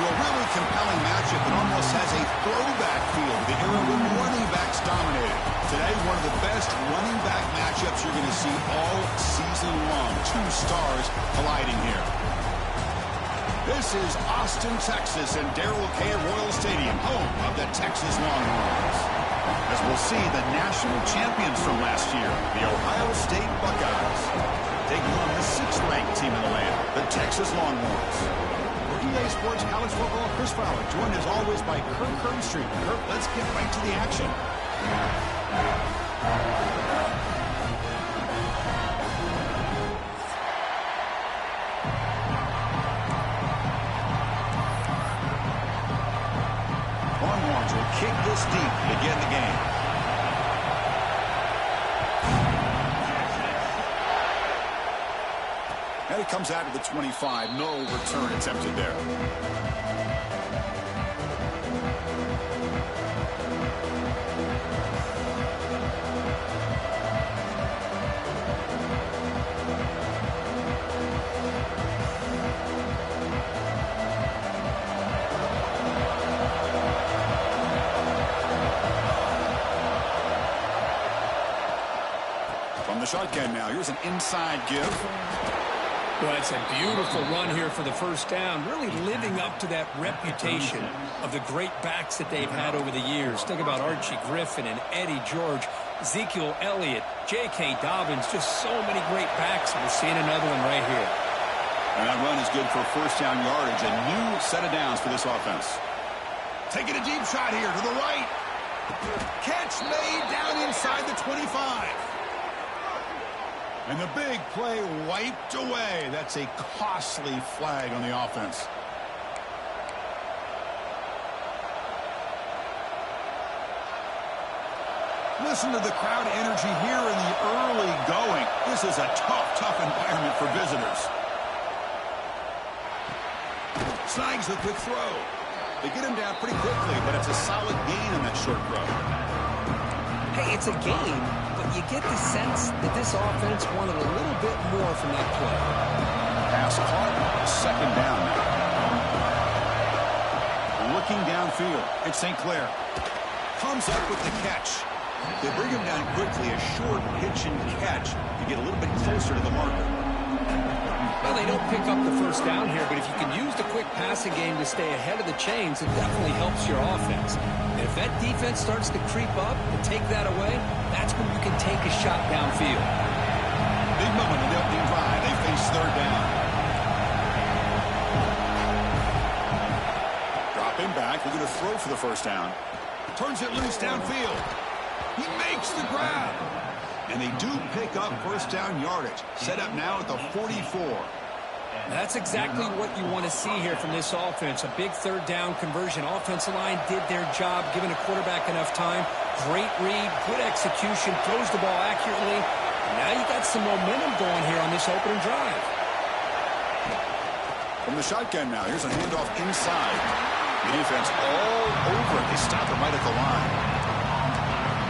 a really compelling matchup that almost has a throwback feel to the era when running backs dominated. Today, one of the best running back matchups you're going to see all season long. Two stars colliding here. This is Austin, Texas, and Darrell K. Royal Stadium, home of the Texas Longhorns. As we'll see, the national champions from last year, the Ohio State Buckeyes, taking on the 6th-ranked team in the land, the Texas Longhorns. For EA Sports College Football, Chris Fowler, joined as always by Kirk Herbstreit. Kirk, let's get right to the action. Longhorns will kick this deep to begin the game. And it comes out to the 25. No return attempted there. From the shotgun now, here's an inside give. Well, it's a beautiful run here for the first down, really living up to that reputation of the great backs that they've had over the years. Think about Archie Griffin and Eddie George, Ezekiel Elliott, J.K. Dobbins, just so many great backs. We're seeing another one right here. And that run is good for first down yardage. A new set of downs for this offense. Taking a deep shot here to the right. Catch made down inside the 25. And the big play wiped away. That's a costly flag on the offense. Listen to the crowd energy here in the early going. This is a tough environment for visitors. Snags the quick throw. They get him down pretty quickly, but it's a solid gain on that short throw. Hey, it's a gain, but you get the sense that this offense wanted a little bit more from that play. Pass caught, second down now. Looking downfield, it's St. Clair. Comes up with the catch. They bring him down quickly, a short pitch and catch to get a little bit closer to the marker. Well, they don't pick up the first down here, but if you can use the quick passing game to stay ahead of the chains, it definitely helps your offense. And if that defense starts to creep up and take that away, that's when you can take a shot downfield. Big moment in the opening drive. They face third down. Dropping back. We're going to throw for the first down. Turns it loose downfield. He makes the grab. And they do pick up first down yardage. Set up now at the 44. That's exactly what you want to see here from this offense. A big third down conversion. Offensive line did their job, giving a quarterback enough time. Great read, good execution, throws the ball accurately. And now you got some momentum going here on this opening drive. From the shotgun now, here's a handoff inside. The defense all over it. They stop him right at the line.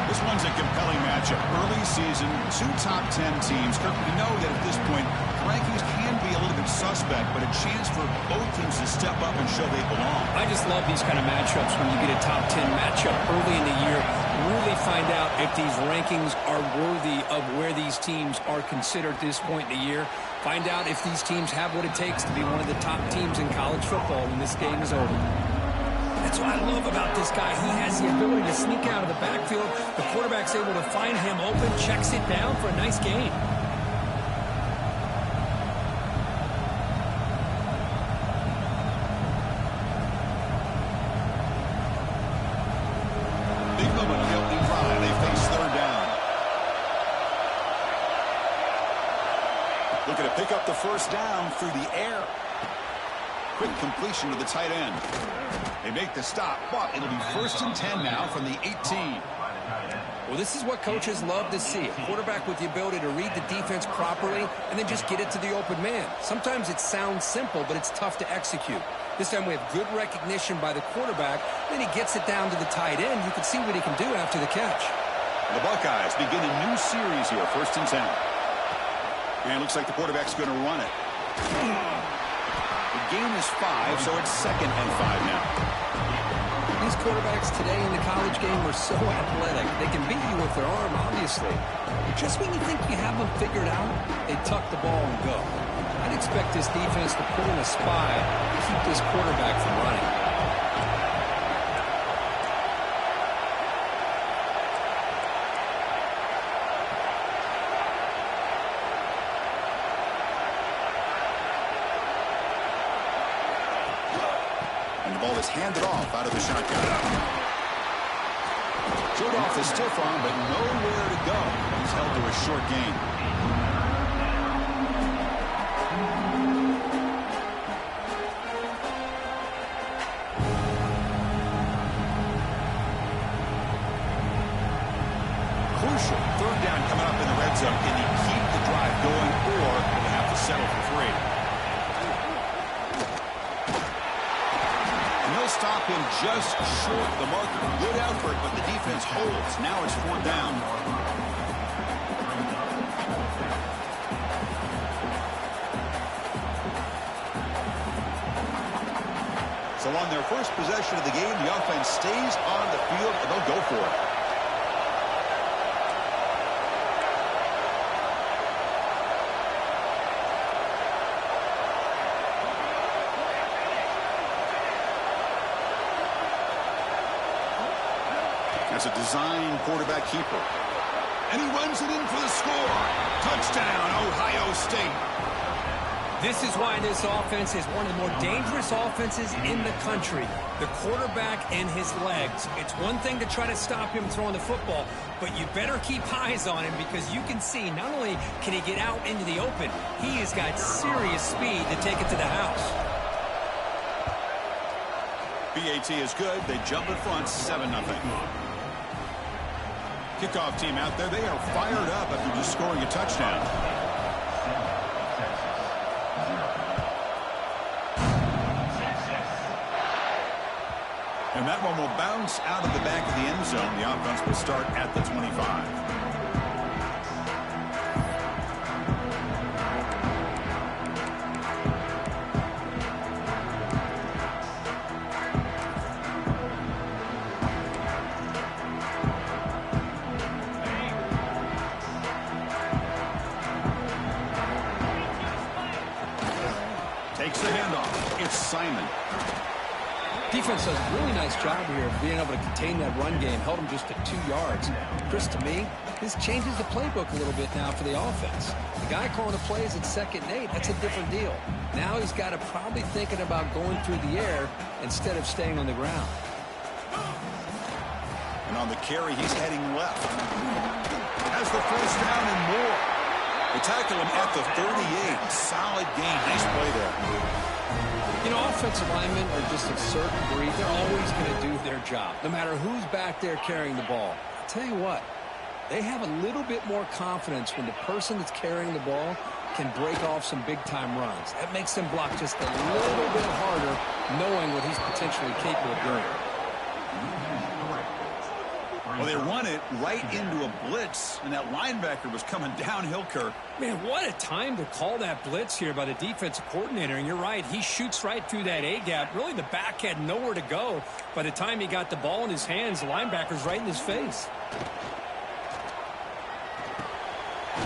This one's a compelling matchup. Early season, two top 10 teams. Kirk, we know that at this point, rankings can be a little bit suspect, but a chance for both teams to step up and show they belong. I just love these kind of matchups when you get a top 10 matchup early in the year. Really find out if these rankings are worthy of where these teams are considered at this point in the year. Find out if these teams have what it takes to be one of the top teams in college football when this game is over. That's what I love about this guy. He has the ability to sneak out of the backfield. The quarterback's able to find him open, checks it down for a nice gain. Big moment on the opening drive. They face third down. Looking to pick up the first down through the air. Quick completion to the tight end. They make the stop, but it'll be 1st and 10 now from the 18. Well, this is what coaches love to see. A quarterback with the ability to read the defense properly and then just get it to the open man. Sometimes it sounds simple, but it's tough to execute. This time we have good recognition by the quarterback. Then he gets it down to the tight end. You can see what he can do after the catch. The Buckeyes begin a new series here, 1st and 10. And it looks like the quarterback's going to run it. gain is 5, so it's 2nd and 5 now. These quarterbacks today in the college game are so athletic. They can beat you with their arm, obviously. But just when you think you have them figured out, they tuck the ball and go. I'd expect this defense to pull in a spy to keep this quarterback from running. And the ball is handed off out of the shotgun. Showed off the stiff arm, but nowhere to go. He's held to a short gain. Crucial. 3rd down coming up in the red zone. Can he keep the drive going, or will they have to settle for 3? Stop him just short the marker. Good effort, but the defense holds. Now it's 4th down. So on their first possession of the game, the offense stays on the field, and they'll go for it. As a design quarterback keeper. And he runs it in for the score. Touchdown, Ohio State. This is why this offense is one of the more dangerous offenses in the country. The quarterback and his legs. It's one thing to try to stop him throwing the football, but you better keep eyes on him because you can see not only can he get out into the open, he has got serious speed to take it to the house. BAT is good. They jump in front 7-0. Kickoff team out there, they are fired up after just scoring a touchdown. And that one will bounce out of the back of the end zone. The offense will start at the 25. Takes the handoff. It's Simon. Defense does a really nice job here of being able to contain that run game. Held him just at 2 yards. Chris, to me, this changes the playbook a little bit now for the offense. The guy calling the plays at 2nd and 8, that's a different deal. Now he's got to probably thinking about going through the air instead of staying on the ground. And on the carry, he's heading left. Has the 1st down and more. They tackle him at the 38. Solid gain. Nice play there. You know, offensive linemen are just a certain breed. They're always going to do their job, no matter who's back there carrying the ball. I'll tell you what, they have a little bit more confidence when the person that's carrying the ball can break off some big-time runs. That makes them block just a little bit harder, knowing what he's potentially capable of doing. Well, they run it right into a blitz, and that linebacker was coming downhill, Kirk. Man, what a time to call that blitz here by the defensive coordinator. And you're right, he shoots right through that A-gap. Really, the back had nowhere to go. By the time he got the ball in his hands, the linebacker's right in his face.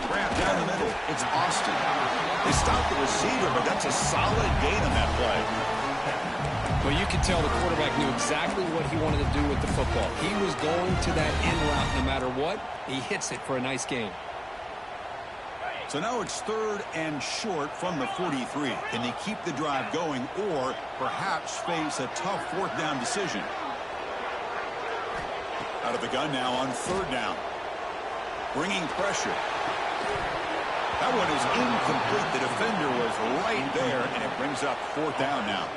Grab down the middle. It's Austin. They stopped the receiver, but that's a solid gain on that play. Well, you could tell the quarterback knew exactly what he wanted to do with the football. He was going to that in route no matter what. He hits it for a nice gain. So now it's 3rd and short from the 43. Can they keep the drive going or perhaps face a tough 4th down decision? Out of the gun now on 3rd down. Bringing pressure. That one is incomplete. The defender was right there, and it brings up 4th down now.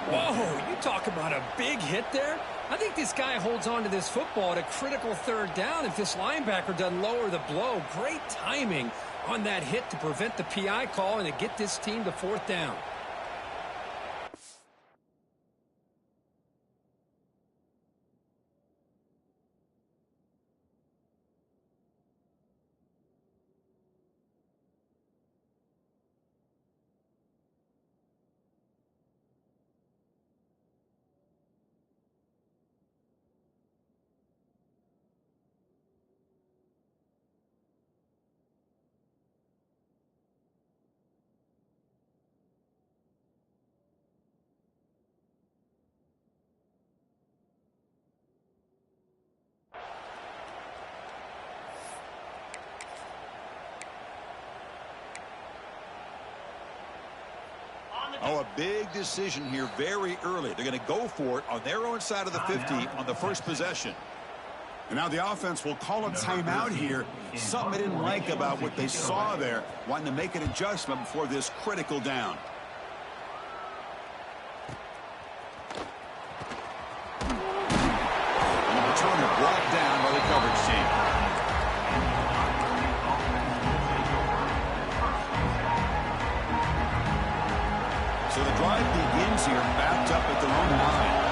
Whoa, you talk about a big hit there. I think this guy holds on to this football at a critical 3rd down if this linebacker doesn't lower the blow. Great timing on that hit to prevent the PI call and to get this team to 4th down. Oh, a big decision here very early. They're going to go for it on their own side of the 50 on the first possession. And now the offense will call a timeout here. Something they didn't like about what they saw there, wanting to make an adjustment before this critical down. And the returner brought down by the coverage team. So the drive begins here, backed up at their own 9.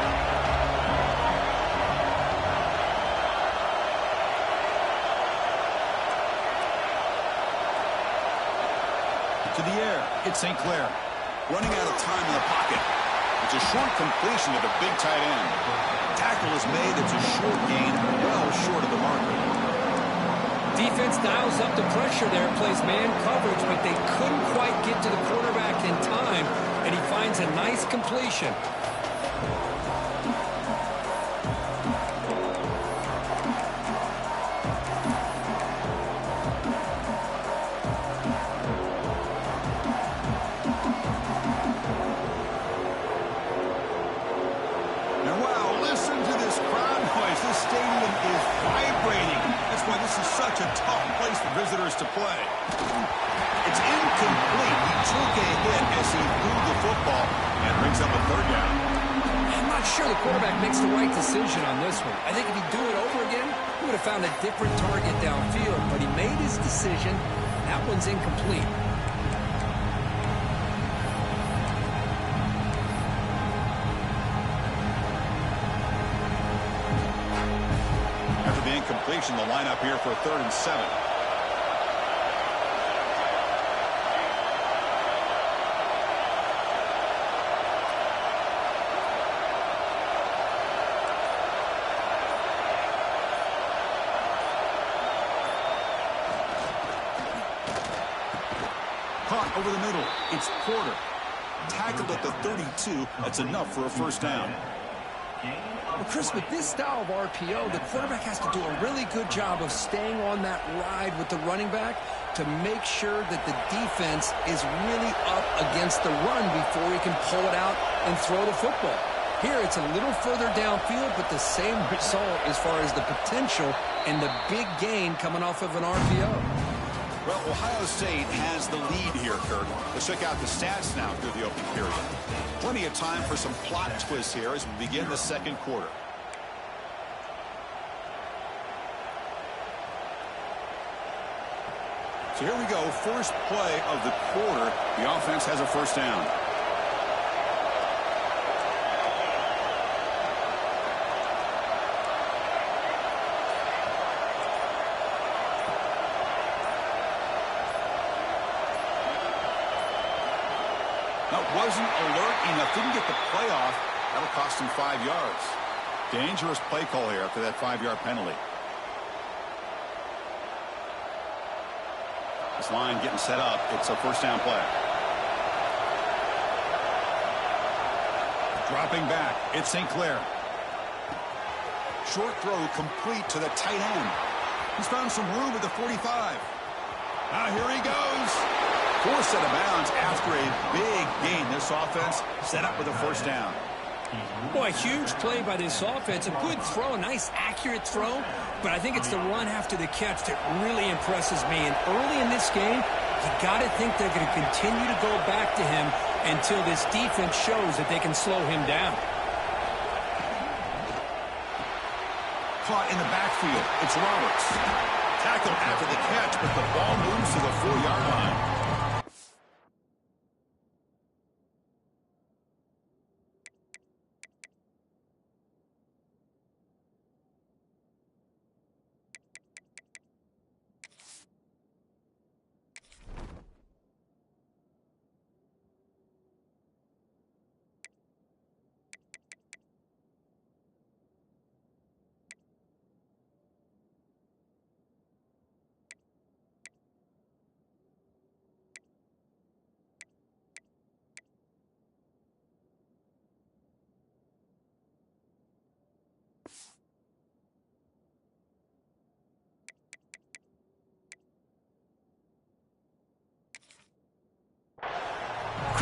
To the air, it's St. Clair. Running out of time in the pocket. It's a short completion to the big tight end. Tackle is made. It's a short gain, well short of the marker. Defense dials up the pressure there, plays man coverage, but they couldn't quite get to the quarterback in time, and he finds a nice completion. Visitors to play. It's incomplete. He took a hit as he threw the football and brings up a 3rd down. I'm not sure the quarterback makes the right decision on this one. I think if he'd do it over again, he would have found a different target downfield, but he made his decision. That one's incomplete. After the incompletion, the lineup here for a 3rd and 7. Caught over the middle. It's Porter. Tackled at the 32. That's enough for a 1st down. Well, Chris, with this style of RPO, the quarterback has to do a really good job of staying on that ride with the running back to make sure that the defense is really up against the run before he can pull it out and throw the football. Here, it's a little further downfield, but the same result as far as the potential and the big gain coming off of an RPO. Well, Ohio State has the lead here, Kirk. Let's check out the stats now through the opening period. Plenty of time for some plot twists here as we begin the 2nd quarter. So here we go. First play of the quarter. The offense has a 1st down. Wasn't alert enough, didn't get the play off. That'll cost him 5 yards. Dangerous play call here after that 5-yard penalty. This line getting set up. It's a 1st down play. Dropping back. It's St. Clair. Short throw complete to the tight end. He's found some room at the 45. Now here he goes. Forced out of bounds after a big gain. This offense set up with a 1st down. Boy, huge play by this offense. A good throw, a nice accurate throw. But I think it's the run after the catch that really impresses me. And early in this game, you got to think they're going to continue to go back to him until this defense shows that they can slow him down. Caught in the backfield. It's Roberts. Tackled after the catch, but the ball moves to the 4-yard line.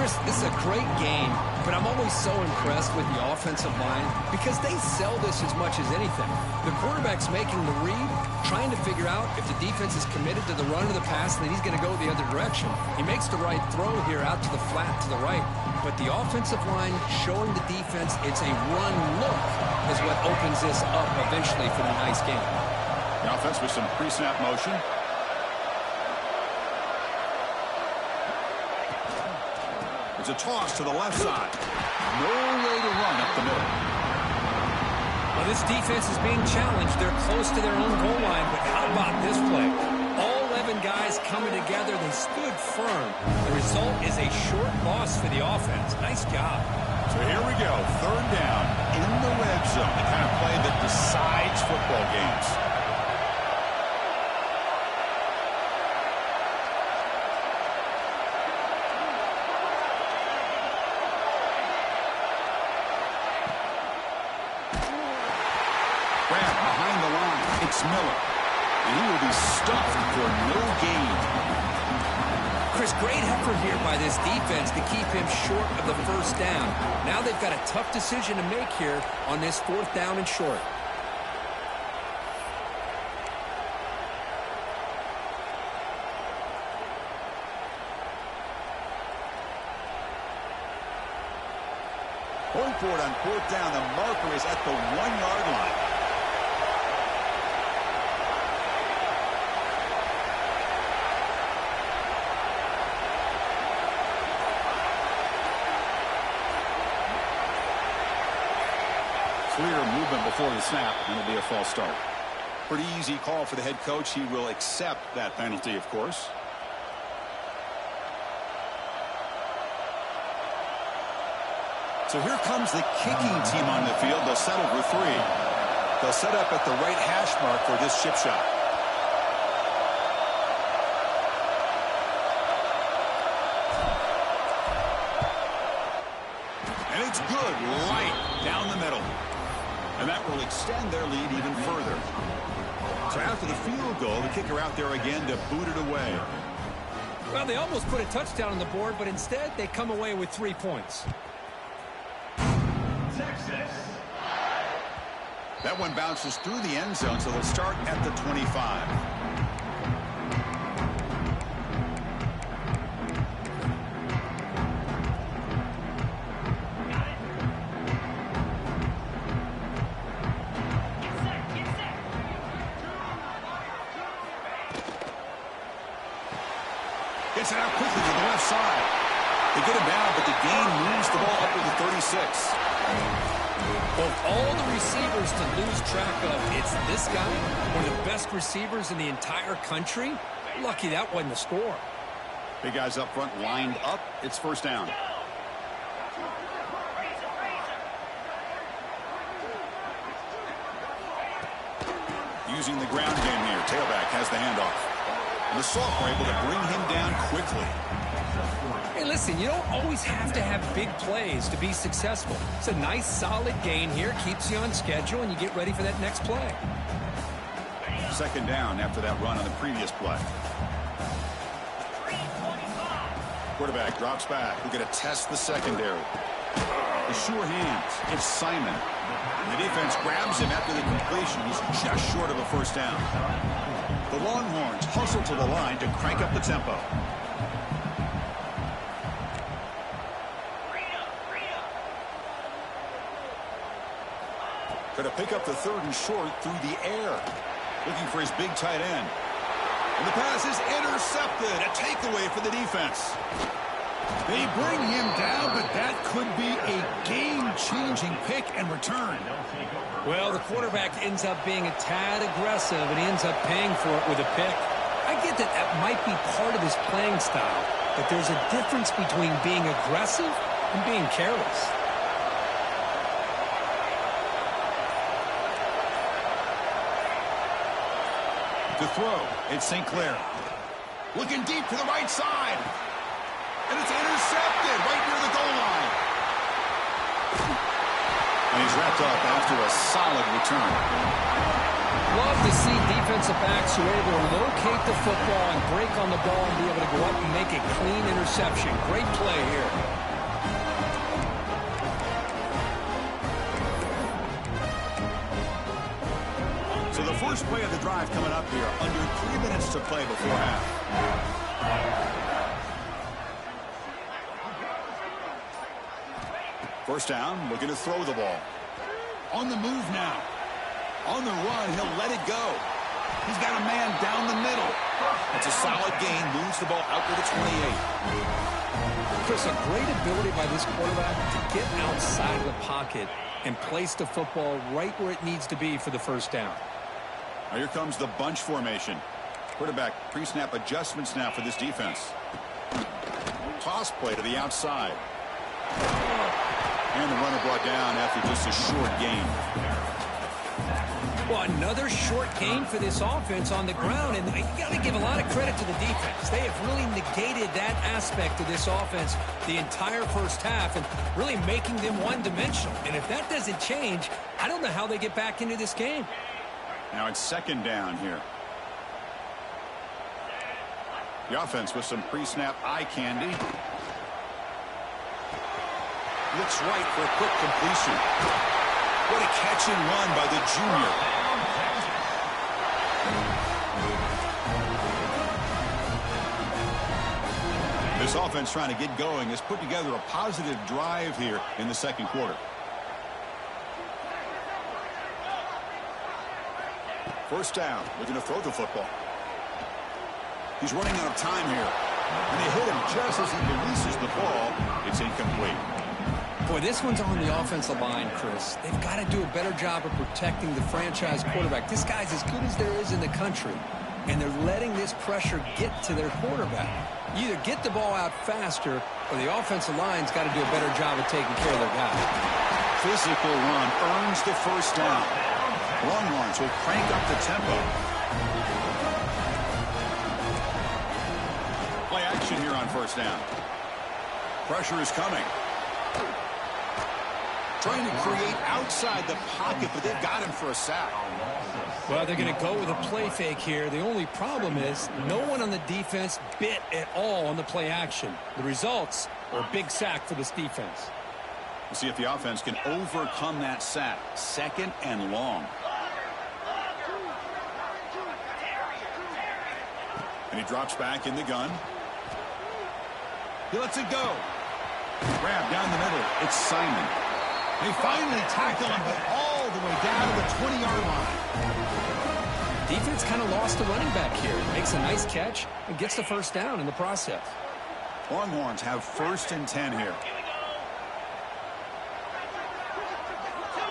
Chris, this is a great game, but I'm always so impressed with the offensive line because they sell this as much as anything. The quarterback's making the read, trying to figure out if the defense is committed to the run or the pass, and then he's going to go the other direction. He makes the right throw here out to the flat to the right, but the offensive line showing the defense it's a run look is what opens this up eventually for the nice game. The offense with some pre-snap motion. It's a toss to the left side. No way to run up the middle. Well, this defense is being challenged. They're close to their own goal line, but how about this play? All 11 guys coming together. They stood firm. The result is a short loss for the offense. Nice job. So here we go. 3rd down in the red zone. The kind of play that decides football games. Behind the line, it's Miller. And he will be stuffed for no gain. Chris, great effort here by this defense to keep him short of the 1st down. Now they've got a tough decision to make here on this 4th down and short. Going for it on 4th down. The marker is at the 1-yard line. Clear movement before the snap, and it'll be a false start. Pretty easy call for the head coach. He will accept that penalty, of course. So here comes the kicking team on the field. They'll settle for 3. They'll set up at the right hash mark for this chip shot. And it's good, right down the middle. And that will extend their lead even further. So after the field goal, the kicker out there again to boot it away. Well, they almost put a touchdown on the board, but instead they come away with 3 points. That one bounces through the end zone, so they'll start at the 25. Gets it out quickly to the left side. They get him down, but the gain moves the ball up to the 36. Of all the receivers to lose track of, it's this guy, one of the best receivers in the entire country. Lucky that wasn't the score. Big guys up front lined up. It's 1st down. Using the ground game here. Tailback has the handoff. And the sophomore able to bring him down quickly. Hey, listen, you don't always have to have big plays to be successful. It's a nice, solid gain here. Keeps you on schedule, and you get ready for that next play. 2nd down after that run on the previous play. Quarterback drops back. We're going to test the secondary. The sure hands. It's Simon. And the defense grabs him after the completion. He's just short of a 1st down. The Longhorns hustle to the line to crank up the tempo. Going to pick up the 3rd and short through the air. Looking for his big tight end. And the pass is intercepted. A takeaway for the defense. They bring him down, but that could be a game-changing pick and return. Well, the quarterback ends up being a tad aggressive, and he ends up paying for it with a pick. I get that that might be part of his playing style, but there's a difference between being aggressive and being careless. To throw, it's St. Clair. Looking deep to the right side. And it's intercepted right near the goal line. And he's wrapped up after a solid return. Love to see defensive backs who are able to locate the football and break on the ball and be able to go up and make a clean interception. Great play here. So the first play of the drive coming up here. Under 3 minutes to play before half. First down, looking to throw the ball. On the move now. On the run, he'll let it go. He's got a man down the middle. It's a solid gain, moves the ball out to the 28. Chris, a great ability by this quarterback to get outside of the pocket and place the football right where it needs to be for the first down. Now here comes the bunch formation. Quarterback pre-snap adjustments now for this defense. Toss play to the outside. And the runner brought down after just a short gain. Well, another short gain for this offense on the ground, and you got to give a lot of credit to the defense. They have really negated that aspect of this offense the entire first half and really making them one-dimensional. And if that doesn't change, I don't know how they get back into this game. Now it's second down here. The offense with some pre-snap eye candy. Looks right for a quick completion. What a catch and run by the junior. This offense trying to get going has put together a positive drive here in the second quarter. First down, looking to throw the football. He's running out of time here. And they hit him just as he releases the ball. It's incomplete. Boy, this one's on the offensive line, Chris. They've got to do a better job of protecting the franchise quarterback. This guy's as good as there is in the country, and they're letting this pressure get to their quarterback. You either get the ball out faster, or the offensive line's got to do a better job of taking care of their guy. Physical run earns the first down. Longhorns will crank up the tempo. Play action here on first down. Pressure is coming. Trying to create outside the pocket, but they've got him for a sack. Well, they're going to go with a play fake here. The only problem is no one on the defense bit at all on the play action. The results are a big sack for this defense. We'll see if the offense can overcome that sack. Second and long. And he drops back in the gun. He lets it go. Grab down the middle. It's Simon. They finally tackle him, but all the way down to the 20-yard line. Defense kind of lost the running back here. Makes a nice catch and gets the first down in the process. Longhorns have 1st and 10 here.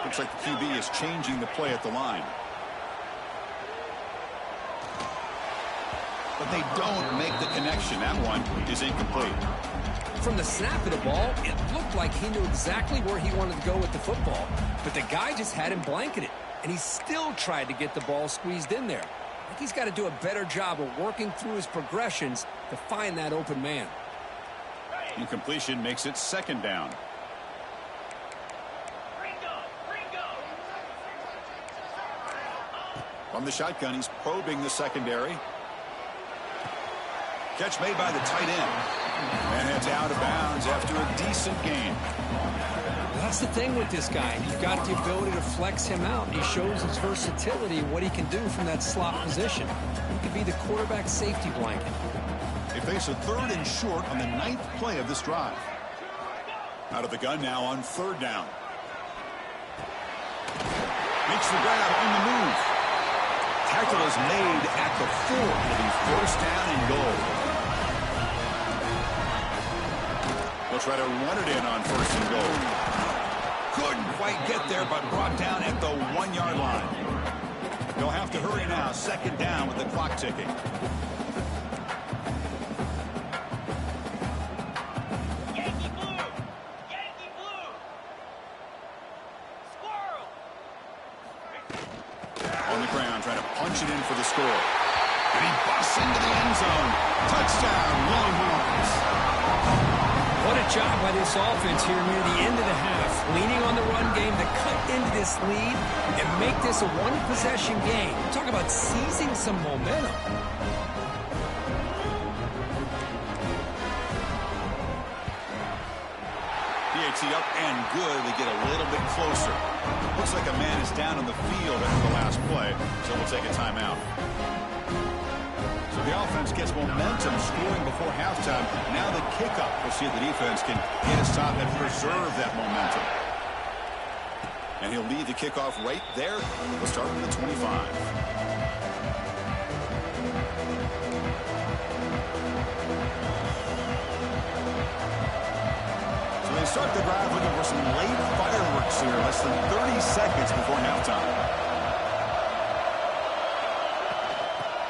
Looks like the QB is changing the play at the line. But they don't make the connection. That one is incomplete. From the snap of the ball, it looked like he knew exactly where he wanted to go with the football. But the guy just had him blanketed, and he still tried to get the ball squeezed in there. I think he's got to do a better job of working through his progressions to find that open man. Incompletion makes it second down. From the shotgun, he's probing the secondary. Catch made by the tight end. And it's out of bounds after a decent gain. That's the thing with this guy. You've got the ability to flex him out. He shows his versatility, what he can do from that slot position. He could be the quarterback safety blanket. They face a third and short on the 9th play of this drive. Out of the gun now on third down. Makes the grab on the move. Tackle is made at the 4. It'll be first down and goal. They'll try to run it in on 1st and goal. Couldn't quite get there, but brought down at the 1-yard line. They'll have to hurry now. Second down with the clock ticking. Yankee blue! Yankee blue! Squirrel! On the ground, trying to punch it in for the score. And he busts into the end zone. Touchdown, Longhorns. What a job by this offense here near the end of the half. Leaning on the run game to cut into this lead and make this a one-possession game. Talk about seizing some momentum. PAT up and good. They get a little bit closer. Looks like a man is down on the field after the last play, so we'll take a timeout. So the offense gets momentum scoring before halftime. Now the kickoff. We'll see if the defense can get a stop and preserve that momentum. And he'll lead the kickoff right there. We'll start with the 25. They start the drive looking for some late fireworks here, less than 30 seconds before halftime.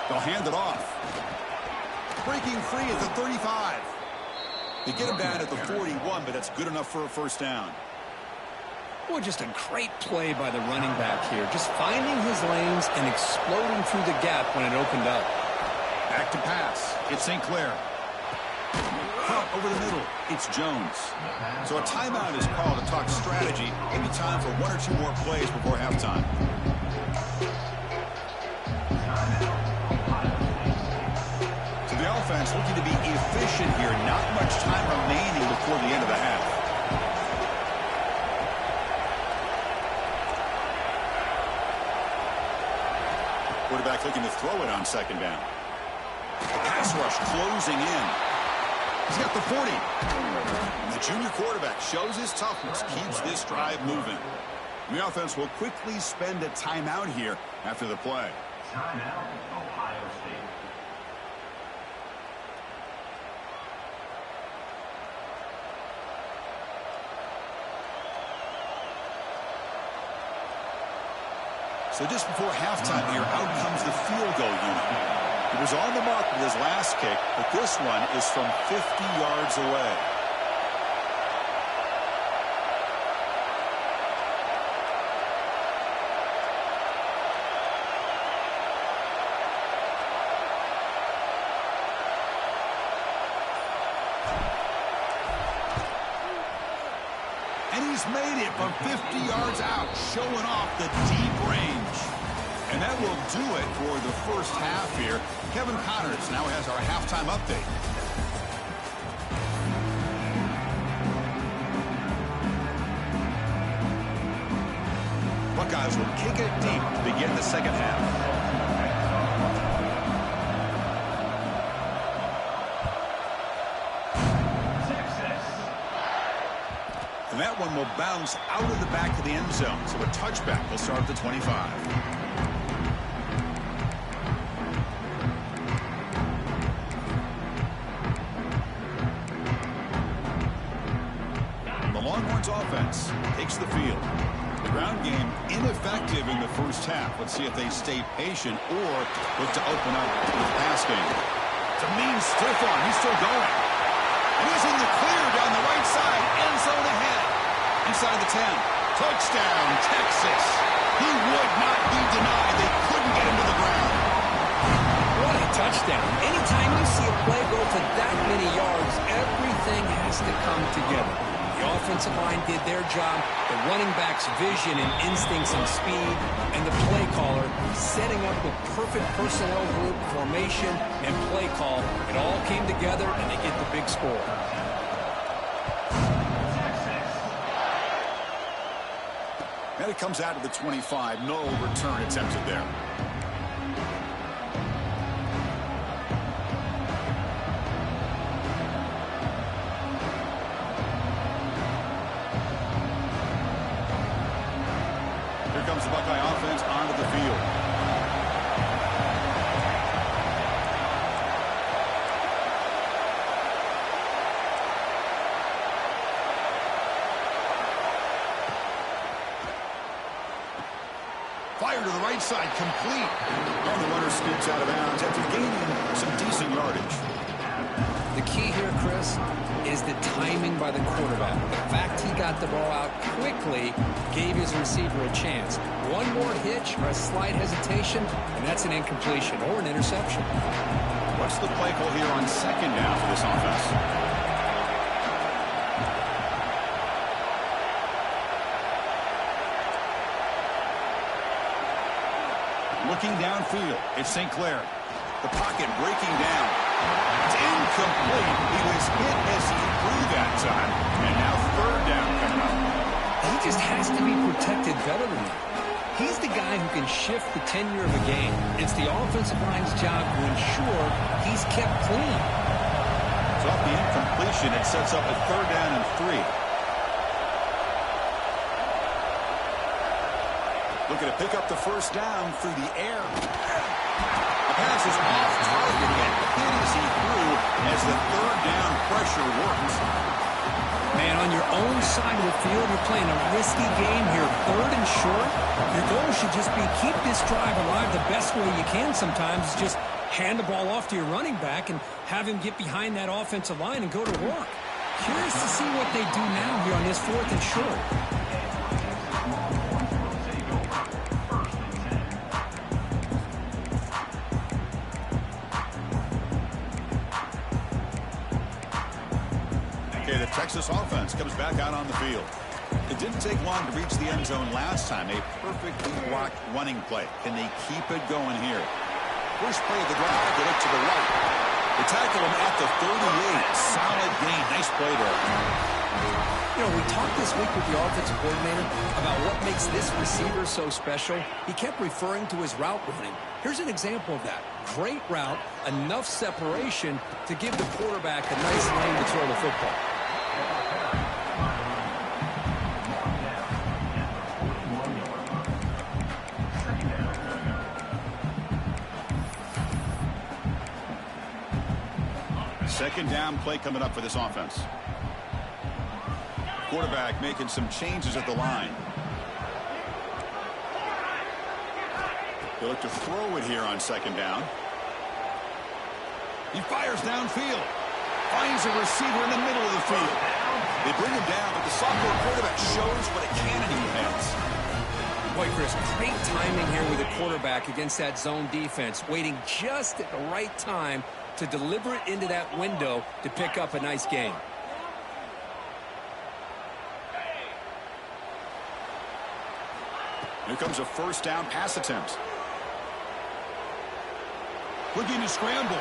They'll hand it off. Breaking free at the 35. They get him down at the 41, but that's good enough for a first down. Boy, just a great play by the running back here. Just finding his lanes and exploding through the gap when it opened up. Back to pass. It's St. Clair. Over the middle, it's Jones. So a timeout is called to talk strategy. Maybe time for one or two more plays before halftime. So the offense looking to be efficient here. Not much time remaining before the end of the half. Quarterback looking to throw it on second down. Pass rush closing in. He's got the 40. And the junior quarterback shows his toughness, keeps this drive moving. And the offense will quickly spend a timeout here after the play. Timeout, Ohio State. So just before halftime here, out comes the field goal unit. He was on the mark with his last kick, but this one is from 50 yards away. And he's made it from 50 yards out, showing off the deep range. And that will do it for the first half here. Kevin Connors now has our halftime update. Buckeyes will kick it deep to begin the second half. And that one will bounce out of the back of the end zone. So a touchback will start at the 25. Offense takes the field. The ground game ineffective in the first half. Let's see if they stay patient or look to open up with pass game. It's a mean stiff arm. He's still going. And he's in the clear down the right side. End zone ahead. Inside the 10. Touchdown, Texas. He would not be denied. They couldn't get him to the ground. What a touchdown. Anytime you see a play go for that many yards, everything has to come together. The offensive line did their job, the running back's vision and instincts and speed, and the play caller setting up the perfect personnel group, formation, and play call. It all came together, and they get the big score. And it comes out of the 25. No return attempted there. Comes the Buckeye offense onto the field. Fire to the right side, complete. And the runner scoots out of bounds after gaining some decent yardage. The key here, Chris, is the timing by the quarterback. The fact he got the ball out quickly gave his receiver a chance. One more hitch or a slight hesitation, and that's an incompletion or an interception. What's the play call here on second down for this offense? Looking downfield, it's St. Clair. The pocket breaking down. It's incomplete. He was hit as he threw that time. And now third down coming up. He just has to be protected better than that. He's the guy who can shift the tenure of a game. It's the offensive line's job to ensure he's kept clean. So off the incompletion, it sets up a third down and 3. Looking to pick up the first down through the air. The pass is off target and hit as he threw as the third down pressure works. Man, on your own side of the field, you're playing a risky game here. Third and short. Your goal should just be keep this drive alive the best way you can sometimes. Is just hand the ball off to your running back and have him get behind that offensive line and go to work. Curious to see what they do now here on this 4th and short. The Texas offense comes back out on the field. It didn't take long to reach the end zone last time. A perfectly blocked running play. Can they keep it going here? First play of the drive, they look to the right. They tackle him at the 38. Solid gain. Nice play there. You know, we talked this week with the offensive coordinator about what makes this receiver so special. He kept referring to his route running. Here's an example of that. Great route, enough separation to give the quarterback a nice lane to throw the football. Second down play coming up for this offense. Quarterback making some changes at the line. They look to throw it here on second down. He fires downfield. Finds a receiver in the middle of the field. They bring him down, but the sophomore quarterback shows what a cannon he has. Boy, Chris, great timing here with the quarterback against that zone defense, waiting just at the right time to deliver it into that window to pick up a nice gain. Here comes a first down pass attempt. Looking to scramble.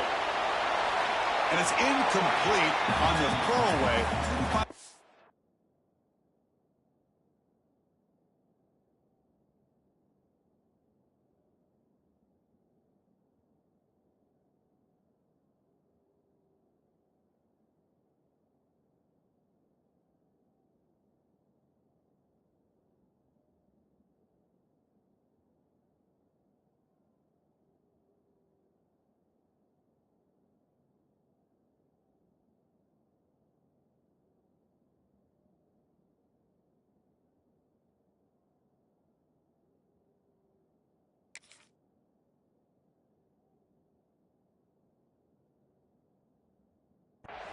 And it's incomplete on the throwaway.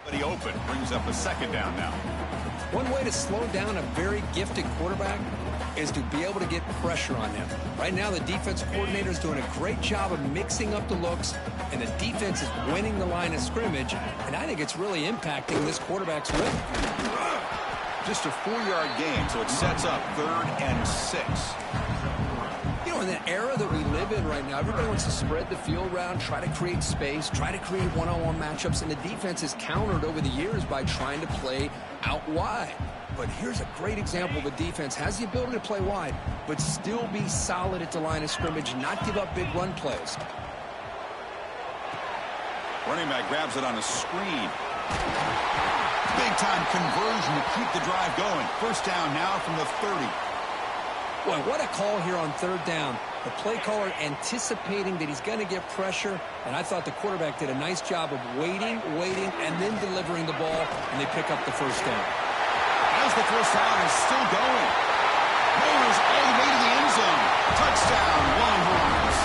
But he opened, brings up a second down now. One way to slow down a very gifted quarterback is to be able to get pressure on him. Right now, the defense coordinator is doing a great job of mixing up the looks, and the defense is winning the line of scrimmage, and I think it's really impacting this quarterback's rhythm. Just a 4-yard gain, so it sets up 3rd and 6. You know, in the era that we live in right now, everybody wants to spread the field around, try to create space, try to create one-on-one matchups, and the defense has countered over the years by trying to play out wide. But here's a great example of a defense has the ability to play wide, but still be solid at the line of scrimmage, not give up big run plays. Running back grabs it on a screen. Big-time conversion to keep the drive going. First down now from the 30. Boy, what a call here on third down. The play caller anticipating that he's going to get pressure, and I thought the quarterback did a nice job of waiting, and then delivering the ball, and they pick up the first down. As the first down is still going. Mayors all the way to the end zone. Touchdown, Longhorns.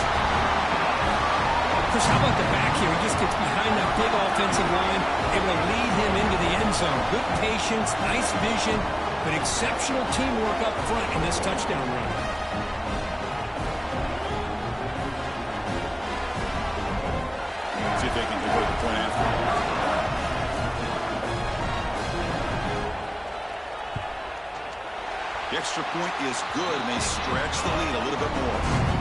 Chris, how about the back here? He just gets behind that big offensive line, able to lead him into the end zone. Good patience, nice vision, but exceptional teamwork up front in this touchdown run. See if they can convert the point after. The extra point is good, and they stretch the lead a little bit more.